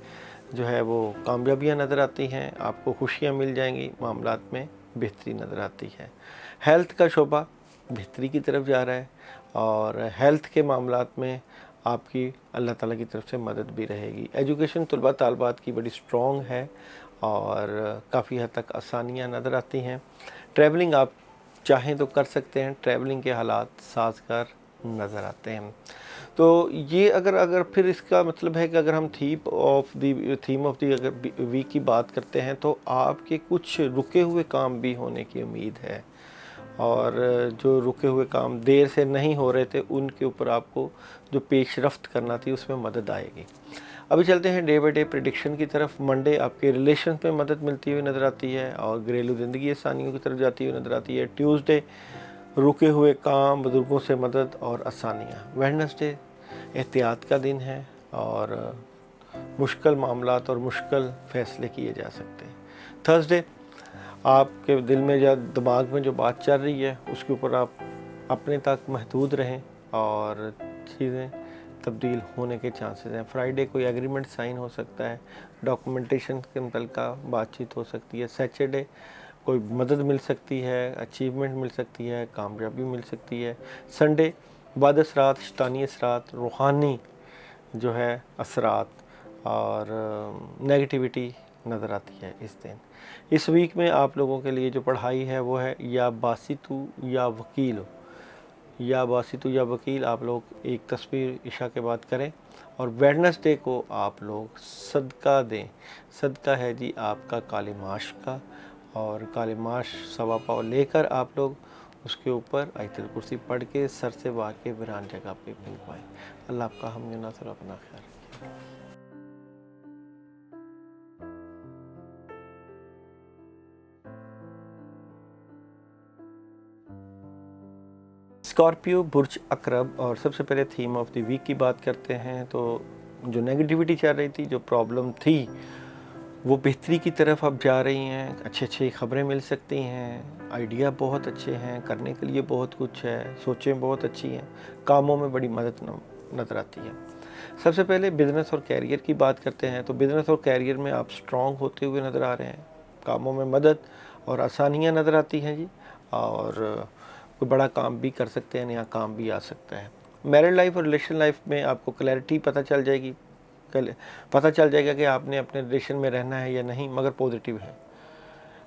Speaker 1: जो है वो कामयाबियाँ नज़र आती हैं, आपको खुशियाँ मिल जाएंगी, मामलात में बेहतरी नज़र आती है। हेल्थ का शोबा बेहतरी की तरफ जा रहा है, और हेल्थ के मामलात में आपकी अल्लाह ताला की तरफ से मदद भी रहेगी। एजुकेशन तलबा तालबात की बड़ी स्ट्रॉन्ग है और काफ़ी हद तक आसानियाँ नज़र आती हैं। ट्रैवलिंग आप चाहें तो कर सकते हैं, ट्रैवलिंग के हालात साजगार नज़र आते हैं। तो ये अगर फिर इसका मतलब है कि अगर हम थीम ऑफ दी अगर वीक की बात करते हैं तो आपके कुछ रुके हुए काम भी होने की उम्मीद है, और जो रुके हुए काम देर से नहीं हो रहे थे उनके ऊपर आपको जो पेशरफ्त करना थी उसमें मदद आएगी। अभी चलते हैं डे बाई डे प्रेडिक्शन की तरफ। मंडे आपके रिलेशन में मदद मिलती हुई नज़र आती है और घरेलू ज़िंदगी आसानियों की तरफ जाती हुई नज़र आती है। ट्यूसडे रुके हुए काम, बुजुर्गों से मदद और आसानियाँ। वेडनेसडे एहतियात का दिन है और मुश्किल मामलात और मुश्किल फ़ैसले किए जा सकते हैं। थर्सडे आपके दिल में या दिमाग में जो बात चल रही है उसके ऊपर आप अपने तक महदूद रहें और चीज़ें तब्दील होने के चांसेस हैं। फ्राइडे कोई एग्रीमेंट साइन हो सकता है, डॉक्यूमेंटेशन के मुतल्लिक़ बातचीत हो सकती है। सैटरडे कोई मदद मिल सकती है, अचीवमेंट मिल सकती है, कामयाबी मिल सकती है। संडे बाद असरात, शैतानी असरात, रूहानी जो है असरात और नेगेटिविटी नज़र आती है इस दिन। इस वीक में आप लोगों के लिए जो पढ़ाई है वो है या बासितु या वकील हो, या बासितु या वकील आप लोग एक तस्वीर इशा के बाद करें। और वेडनेसडे को आप लोग सदका दें। सदका है जी आपका काले माश का, और काले माश सवा पाव लेकर आप लोग उसके ऊपर आयतुल कुर्सी पढ़ के सर से वार के वीरान जगह पे फेंकवाएं। अल्लाह आपका हम नासर अपना ख्याल रखें। स्कॉर्पियो बुर्ज अकरब, और सबसे पहले थीम ऑफ द वीक की बात करते हैं तो जो नेगेटिविटी चल रही थी, जो प्रॉब्लम थी, वो बेहतरी की तरफ अब जा रही हैं। अच्छी ख़बरें मिल सकती हैं, आइडिया बहुत अच्छे हैं, करने के लिए बहुत कुछ है, सोचें बहुत अच्छी हैं, कामों में बड़ी मदद नज़र आती है। सबसे पहले बिज़नेस और कैरियर की बात करते हैं तो बिज़नेस और कैरियर में आप स्ट्रॉन्ग होते हुए नज़र आ रहे हैं। कामों में मदद और आसानियाँ नज़र आती हैं जी, और कोई बड़ा काम भी कर सकते हैं, नया काम भी आ सकता है। मैरिड लाइफ और रिलेशन लाइफ में आपको क्लैरिटी पता चल जाएगी, पता चल जाएगा कि आपने अपने रिलेशन में रहना है या नहीं, मगर पॉजिटिव है।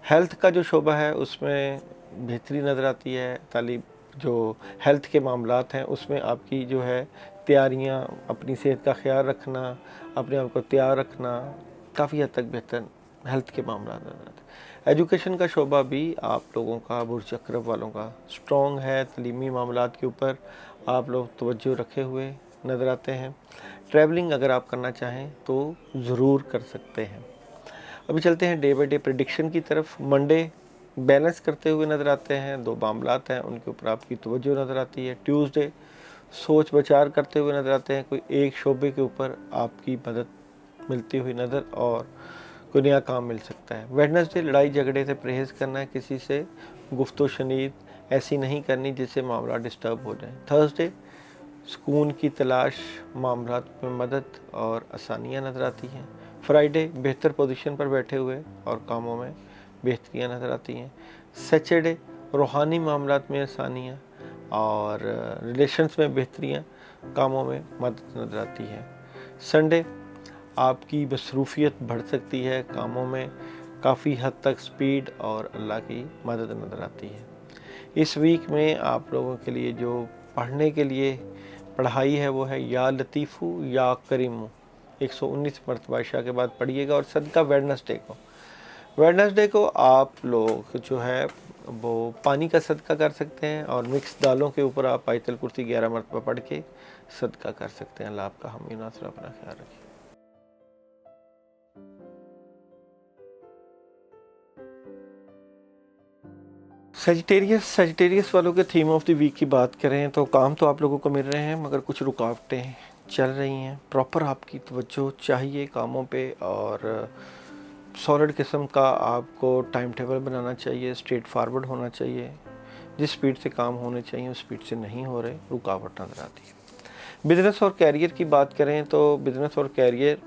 Speaker 1: हेल्थ का जो शोबा है उसमें बेहतरी नज़र आती है। तालीब जो हेल्थ के मामलात हैं उसमें आपकी जो है तैयारियां, अपनी सेहत का ख्याल रखना, अपने आप को तैयार रखना, काफ़ी हद तक बेहतर हेल्थ के मामला नज़र आते हैं। एजुकेशन का शोबा भी आप लोगों का, बुर्ज अकरब वालों का स्ट्रॉन्ग है। तलीमी मामलात के ऊपर आप लोग तवज्जो रखे हुए नज़र आते हैं। ट्रैवलिंग अगर आप करना चाहें तो ज़रूर कर सकते हैं। अभी चलते हैं डे बाई डे प्रेडिक्शन की तरफ। मंडे बैलेंस करते हुए नज़र आते हैं, दो मामलात हैं उनके ऊपर आपकी तवज्जो नज़र आती है। ट्यूसडे सोच विचार करते हुए नज़र आते हैं, कोई एक शोबे के ऊपर आपकी मदद मिलती हुई नज़र और कोई नया काम मिल सकता है। वेडनेसडे लड़ाई झगड़े से परहेज़ करना है, किसी से गुफ्तो शनीद ऐसी नहीं करनी जिससे मामला डिस्टर्ब हो जाए। थर्सडे सुकून की तलाश, मामलात में मदद और आसानियाँ नज़र आती हैं। फ्राइडे बेहतर पोजीशन पर बैठे हुए और कामों में बेहतरियाँ नज़र आती हैं। सैटरडे रूहानी मामलात में आसानियाँ और रिलेशंस में बेहतरियाँ, कामों में मदद नज़र आती है। संडे आपकी मसरूफियत बढ़ सकती है, कामों में काफ़ी हद तक स्पीड और अल्लाह की मदद नज़र आती है। इस वीक में आप लोगों के लिए जो पढ़ने के लिए पढ़ाई है वो है या लतीफ़ू या करीमू। 119 मरतबा इशा के बाद पढ़िएगा। और सदका वेडनेसडे को आप लोग जो है वो पानी का सदका कर सकते हैं, और मिक्स दालों के ऊपर आप आयतुल कुर्सी 11 मरतबा पढ़ के सदका कर सकते हैं। अल्लाह आपका हम नासर अपना ख्याल रखिए। सजिटेरियस वालों के थीम ऑफ द वीक की बात करें तो काम तो आप लोगों को मिल रहे हैं, मगर कुछ रुकावटें चल रही हैं। प्रॉपर आपकी तवज्जो चाहिए कामों पे, और सॉलिड किस्म का आपको टाइम टेबल बनाना चाहिए, स्ट्रेट फारवर्ड होना चाहिए। जिस स्पीड से काम होने चाहिए उस स्पीड से नहीं हो रहे, रुकावट नज़र आती है। बिज़नेस और कैरियर की बात करें तो बिज़नेस और कैरियर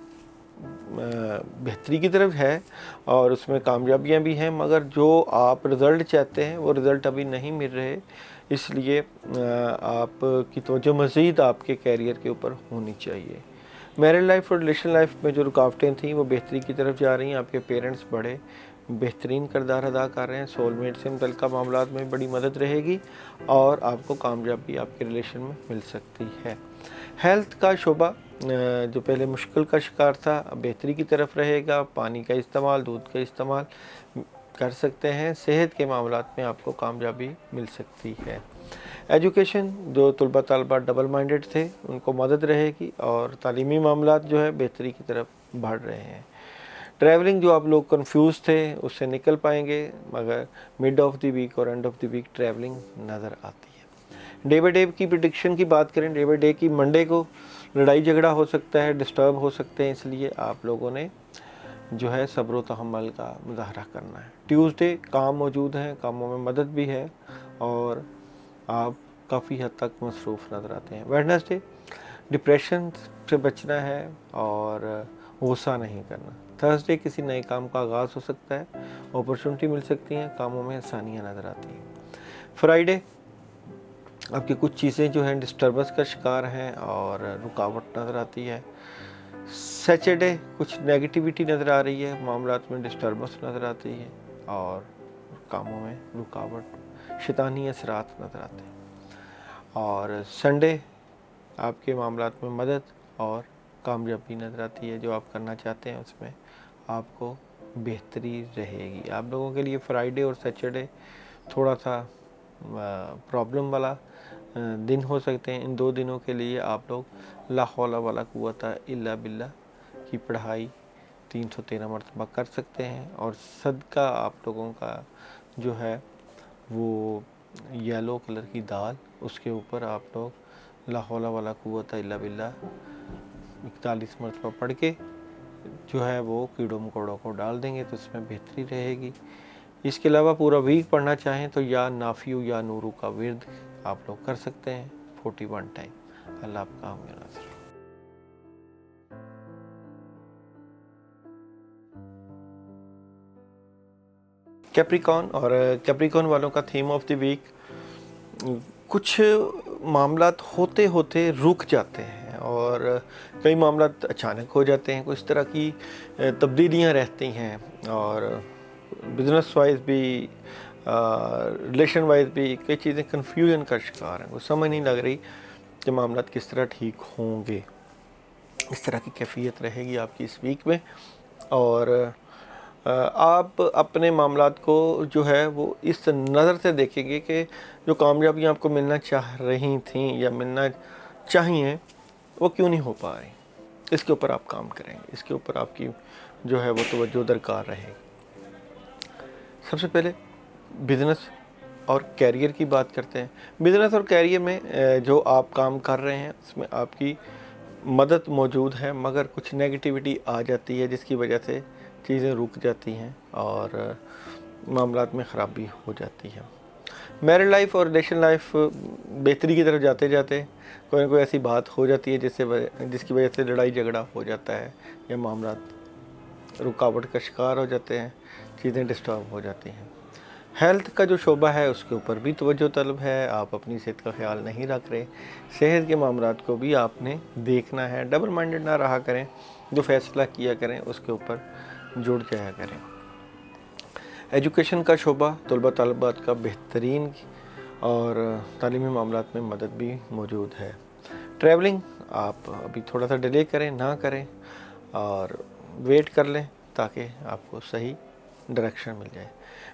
Speaker 1: बेहतरी की तरफ है और उसमें कामयाबियां भी हैं, मगर जो आप रिज़ल्ट चाहते हैं वो रिज़ल्ट अभी नहीं मिल रहे, इसलिए आपकी तवज्जो मज़ीद आपके कैरियर के ऊपर होनी चाहिए। मैरिड लाइफ और रिलेशन लाइफ में जो रुकावटें थी वो बेहतरी की तरफ जा रही हैं। आपके पेरेंट्स बड़े بہترین کردار ادا کر رہے ہیں. سول میٹ سے متعلقہ معاملات میں بڑی مدد رہے گی اور آپ کو کامیابی آپ کے ریلیشن میں مل سکتی ہے. ہیلتھ کا شعبہ جو پہلے مشکل کا شکار تھا بہتری کی طرف رہے گا. پانی کا استعمال، دودھ کا استعمال کر سکتے ہیں. صحت کے معاملات میں آپ کو کامیابی مل سکتی ہے. ایجوکیشن، جو طلبہ طالبات ڈبل مائنڈڈ تھے ان کو مدد رہے گی اور تعلیمی معاملات جو ہے بہتری کی طرف بڑھ رہے ہیں. ٹریولنگ، جو آپ لوگ کنفیوز تھے اس سے نکل پائیں گے، مگر مڈ آف دی ویک اور end of the week travelling نظر آتی ہے. ڈے بائی ڈے کی پریڈکشن کی بات کریں، ڈے بائی ڈے کی منڈے کو لڑائی جھگڑا ہو سکتا ہے، ڈسٹرب ہو سکتے ہیں، اس لیے آپ لوگوں نے جو ہے صبر و تحمل کا مظاہرہ کرنا ہے. ٹیوزڈے کام موجود ہیں، کاموں میں مدد بھی ہے اور آپ کافی حد تک مصروف نظر آتے ہیں. ویڈنسڈے ڈپریشن سے بچنا ہے اور غصہ نہیں کرنا. تھرسڈے کسی نئے کام کا آغاز ہو سکتا ہے، اپرچونٹی مل سکتی ہیں، کاموں میں آسانیاں نظر آتی ہیں. فرائیڈے آپ کی کچھ چیزیں جو ہیں ڈسٹربنس کا شکار ہیں اور رکاوٹ نظر آتی ہے. سیچرڈے کچھ نیگیٹیوٹی نظر آ رہی ہے، معاملات میں ڈسٹربنس نظر آتی ہے اور کاموں میں رکاوٹ، شیطانی اثرات نظر آتے ہیں. اور سنڈے آپ کے معاملات میں مدد اور کامیابی نظر آتی ہے. جو آپ کرنا چاہتے ہیں اس میں آپ کو بہتری رہے گی. آپ لوگوں کے لیے فرائیڈے اور سیچرڈے تھوڑا سا پرابلم والا دن ہو سکتے ہیں. ان 2 دنوں کے لیے آپ لوگ لا حول ولا قوت الا باللہ کی پڑھائی 313 مرتبہ کر سکتے ہیں اور صدقہ آپ لوگوں کا جو ہے وہ یلو کلر کی دال، اس کے اوپر آپ لوگ لا حول ولا قوت الا باللہ 41 مرتبہ پڑھ کے جو ہے وہ کیڑوں مکوڑوں کو ڈال دیں گے تو اس میں بہتری رہے گی. اس کے علاوہ پورا ویک پڑھنا چاہیں تو یا نافیو یا نورو کا ورد آپ لوگ کر سکتے ہیں 41 ٹائم. اللہ آپ کا حامی و ناصر. کیپریکون اور کیپریکون والوں کا تھیم آف دی ویک، کچھ معاملات ہوتے ہوتے رک جاتے ہیں اور کئی معاملات اچانک ہو جاتے ہیں. کچھ طرح کی تبدیلیاں رہتی ہیں اور بزنس وائز بھی ریلیشن وائز بھی کئی چیزیں کنفیوژن کا شکار ہیں. وہ سمجھ نہیں لگ رہی کہ معاملات کس طرح ٹھیک ہوں گے. اس طرح کی کیفیت رہے گی آپ کی اس ویک میں اور آپ اپنے معاملات کو جو ہے وہ اس نظر سے دیکھیں گے کہ جو کامیابیاں آپ کو ملنا چاہ رہی تھیں یا ملنا چاہیے وہ کیوں نہیں ہو پا رہی. اس کے اوپر آپ کام کریں گے، اس کے اوپر آپ کی جو ہے وہ توجہ درکار رہے گی. سب سے پہلے بزنس اور کیریئر کی بات کرتے ہیں. بزنس اور کیریئر میں جو آپ کام کر رہے ہیں اس میں آپ کی مدد موجود ہے، مگر کچھ نیگیٹیوٹی آ جاتی ہے جس کی وجہ سے چیزیں رک جاتی ہیں اور معاملات میں خرابی ہو جاتی ہے. میرڈ لائف اور ریلیشن لائف بہتری کی طرف جاتے جاتے کوئی نہ کوئی ایسی بات ہو جاتی ہے جس کی وجہ سے لڑائی جھگڑا ہو جاتا ہے یا معاملات رکاوٹ کا شکار ہو جاتے ہیں، چیزیں ڈسٹرب ہو جاتی ہیں. ہیلتھ کا جو شعبہ ہے اس کے اوپر بھی توجہ طلب ہے. آپ اپنی صحت کا خیال نہیں رکھ رہے، صحت کے معاملات کو بھی آپ نے دیکھنا ہے. ڈبل مائنڈڈ نہ رہا کریں، جو فیصلہ کیا کریں اس کے اوپر جڑ جایا کریں. ایجوکیشن کا شعبہ طلبہ طالبات کا بہترین اور تعلیمی معاملات میں مدد بھی موجود ہے. ٹریولنگ آپ ابھی تھوڑا سا ڈیلے کریں، نہ کریں اور ویٹ کر لیں تاکہ آپ کو صحیح ڈائریکشن مل جائے.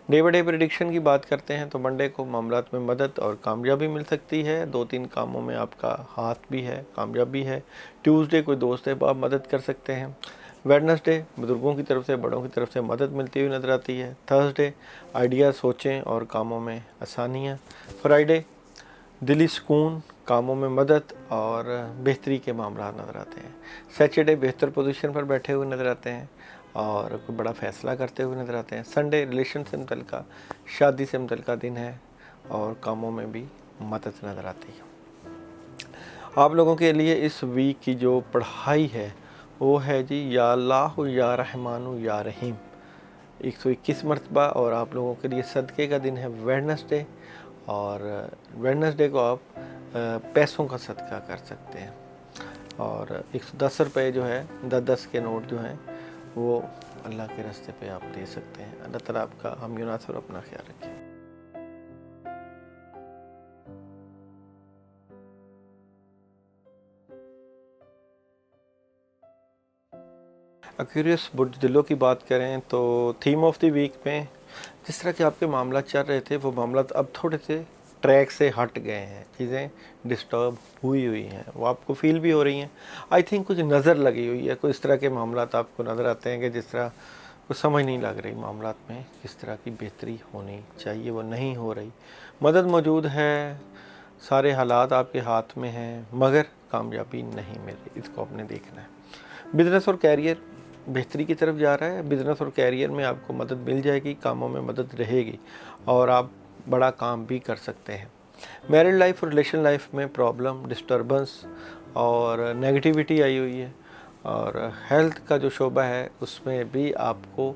Speaker 1: ڈے بائی ڈے پریڈکشن کی بات کرتے ہیں تو منڈے کو معاملات میں مدد اور کامیابی مل سکتی ہے. 2-3 کاموں میں آپ کا ہاتھ بھی ہے، کامیابی ہے. ٹیوزڈے کوئی دوست ہے آپ مدد کر سکتے ہیں. ویڈنسڈے بزرگوں کی طرف سے، بڑوں کی طرف سے مدد ملتی ہوئی نظر آتی ہے. تھرسڈے آئیڈیا، سوچیں اور کاموں میں آسانیاں. فرائیڈے دلی سکون، کاموں میں مدد اور بہتری کے معاملات نظر آتے ہیں. سیچرڈے بہتر پوزیشن پر بیٹھے ہوئے نظر آتے ہیں اور کوئی بڑا فیصلہ کرتے ہوئے نظر آتے ہیں. سنڈے ریلیشن سے متعلقہ، شادی سے متعلقہ دن ہے اور کاموں میں بھی مدد نظر آتی ہے. آپ لوگوں کے لیے اس ویک کی جو پڑھائی ہے وہ ہے جی یا اللہ یا رحمان یا رحیم 121 مرتبہ. اور آپ لوگوں کے لیے صدقے کا دن ہے ویڈنسڈے، اور ویڈنسڈے کو آپ پیسوں کا صدقہ کر سکتے ہیں اور 110 روپے جو ہے 10 کے نوٹ جو ہیں وہ اللہ کے راستے پہ آپ دے سکتے ہیں۔ اللہ تعالیٰ آپ کا حامی و ناصر اور اپنا خیال رکھے۔ ایکویریس برج دلوں کی بات کریں تو تھیم آف دی ویک میں جس طرح کے آپ کے معاملات چل رہے تھے وہ معاملات اب تھوڑے سے ٹریک سے ہٹ گئے ہیں، چیزیں ڈسٹرب ہوئی ہیں، وہ آپ کو فیل بھی ہو رہی ہیں۔ آئی تھنک کچھ نظر لگی ہوئی ہے، کوئی اس طرح کے معاملات آپ کو نظر آتے ہیں کہ جس طرح کو سمجھ نہیں لگ رہی معاملات میں کس طرح کی بہتری ہونی چاہیے، وہ نہیں ہو رہی۔ مدد موجود ہے، سارے حالات آپ کے ہاتھ میں ہیں، مگر کامیابی نہیں مل رہی، اس کو آپ نے دیکھنا ہے۔ بزنس اور کیریئر بہتری کی طرف جا رہا ہے، بزنس اور کیریئر میں آپ کو مدد مل جائے گی، کاموں میں مدد رہے گی اور آپ بڑا کام بھی کر سکتے ہیں۔ میرڈ لائف اور ریلیشن لائف میں پرابلم، ڈسٹربنس اور نیگیٹیوٹی آئی ہوئی ہے، اور ہیلتھ کا جو شعبہ ہے اس میں بھی آپ کو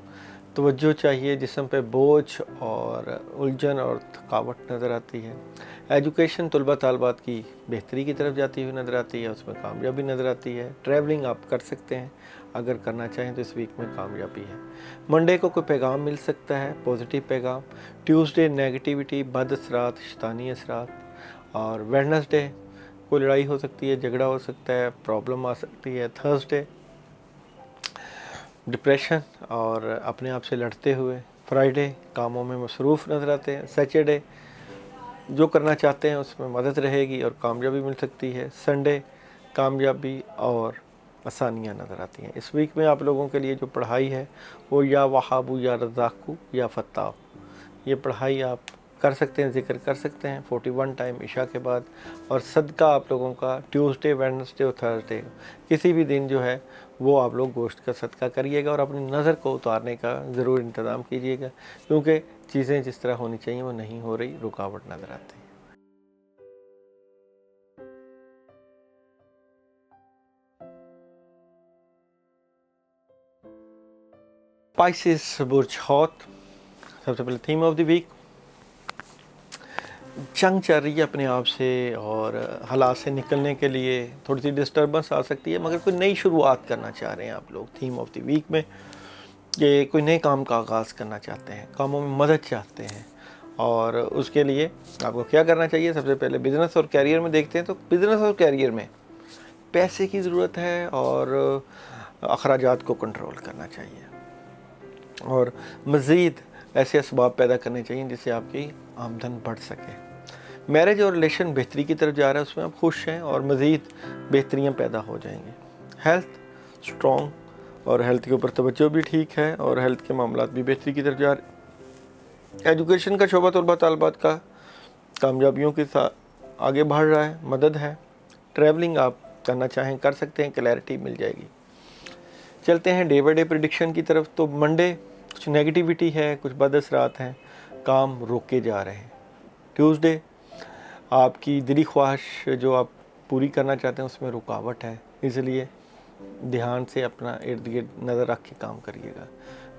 Speaker 1: توجہ چاہیے، جسم پہ بوجھ اور الجھن اور تھکاوٹ نظر آتی ہے۔ ایجوکیشن طلبہ طالبات کی بہتری کی طرف جاتی ہوئی نظر آتی ہے، اس میں کامیابی نظر آتی ہے۔ ٹریولنگ آپ کر سکتے ہیں، اگر کرنا چاہیں تو اس ویک میں کامیابی ہے۔ منڈے کو کوئی پیغام مل سکتا ہے، پوزیٹیو پیغام۔ ٹیوزڈے نیگیٹیوٹی، بد اثرات، شیطانی اثرات، اور ویڈنسڈے کوئی لڑائی ہو سکتی ہے، جھگڑا ہو سکتا ہے، پرابلم آ سکتی ہے۔ تھرسڈے ڈپریشن اور اپنے آپ سے لڑتے ہوئے۔ فرائیڈے کاموں میں مصروف نظر آتے ہیں۔ سیچرڈے جو کرنا چاہتے ہیں اس میں مدد رہے گی اور کامیابی مل سکتی ہے۔ سنڈے کامیابی اور آسانیاں نظر آتی ہیں۔ اس ویک میں آپ لوگوں کے لیے جو پڑھائی ہے وہ یا وہابو یا رزاقو یا فتاح، یہ پڑھائی آپ کر سکتے ہیں، ذکر کر سکتے ہیں 41 ٹائم عشاء کے بعد۔ اور صدقہ آپ لوگوں کا ٹیوزڈے، ویڈنسڈے اور تھرسڈے کسی بھی دن جو ہے وہ آپ لوگ گوشت کا صدقہ کریے گا، اور اپنی نظر کو اتارنے کا ضرور انتظام کیجیے گا، کیونکہ چیزیں جس طرح ہونی چاہیے وہ نہیں ہو رہی، رکاوٹ نظر آتی ہے۔ اسپائسز برج ہاتھ، سب سے پہلے تھیم آف دی ویک، جنگ چل رہی ہے اپنے آپ سے، اور حالات سے نکلنے کے لیے تھوڑی سی ڈسٹربنس آ سکتی ہے، مگر کوئی نئی شروعات کرنا چاہ رہے ہیں آپ لوگ تھیم آف دی ویک میں، کہ کوئی نئے کام کا آغاز کرنا چاہتے ہیں، کاموں میں مدد چاہتے ہیں، اور اس کے لیے آپ کو کیا کرنا چاہیے؟ سب سے پہلے بزنس اور کیریئر میں دیکھتے ہیں تو بزنس اور کیریئر میں پیسے کی ضرورت ہے، اور اخراجات کو کنٹرول کرنا چاہیے، اور مزید ایسے اسباب پیدا کرنے چاہیے جس سے آپ کی آمدن بڑھ سکے۔ میرج اور ریلیشن بہتری کی طرف جا رہا ہے، اس میں آپ خوش ہیں اور مزید بہتریاں پیدا ہو جائیں گی۔ ہیلتھ سٹرونگ، اور ہیلتھ کے اوپر توجہ بھی ٹھیک ہے، اور ہیلتھ کے معاملات بھی بہتری کی طرف جا رہے ہیں۔ ایجوکیشن کا شعبہ طلبہ طالبات کا کامیابیوں کے ساتھ آگے بڑھ رہا ہے، مدد ہے۔ ٹریولنگ آپ کرنا چاہیں کر سکتے ہیں، کلیئرٹی مل جائے گی۔ چلتے ہیں ڈے بائی ڈے پریڈکشن کی طرف، تو منڈے کچھ نیگیٹیوٹی ہے، کچھ بد اثرات ہیں، کام روکے جا رہے ہیں۔ ٹیوزڈے آپ کی دلی خواہش جو آپ پوری کرنا چاہتے ہیں اس میں رکاوٹ ہے، اس لیے دھیان سے اپنا ارد گرد نظر رکھ کے کام کریے گا۔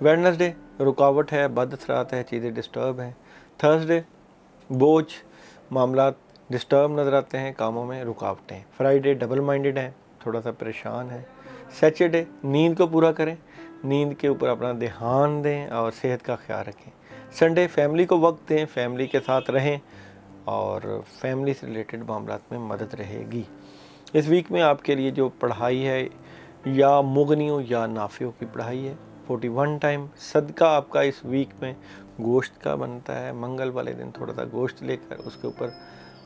Speaker 1: ویڈنسڈے رکاوٹ ہے، بد اثرات ہے، چیزیں ڈسٹرب ہیں۔ تھرسڈے بوجھ، معاملات ڈسٹرب نظر آتے ہیں، کاموں میں رکاوٹیں۔ فرائیڈے ڈبل مائنڈڈ ہیں، تھوڑا سا پریشان ہے۔ سیچرڈے نیند کو پورا کریں، نیند کے اوپر اپنا دھیان دیں اور صحت کا خیال رکھیں۔ سنڈے فیملی کو وقت دیں، فیملی کے ساتھ رہیں، اور فیملی سے ریلیٹڈ معاملات میں مدد رہے گی۔ اس ویک میں آپ کے لیے جو پڑھائی ہے یا مغنیوں یا نافعوں کی پڑھائی ہے۔ 41 ٹائم صدقہ آپ کا اس ویک میں گوشت کا بنتا ہے، منگل والے دن تھوڑا سا گوشت لے کر اس کے اوپر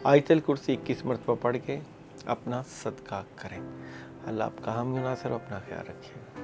Speaker 1: آیت الکرسی 21 مرتبہ پڑھ کے اپنا صدقہ کریں۔ اللہ آپ کا حامی و ناصر، اپنا خیال رکھیے۔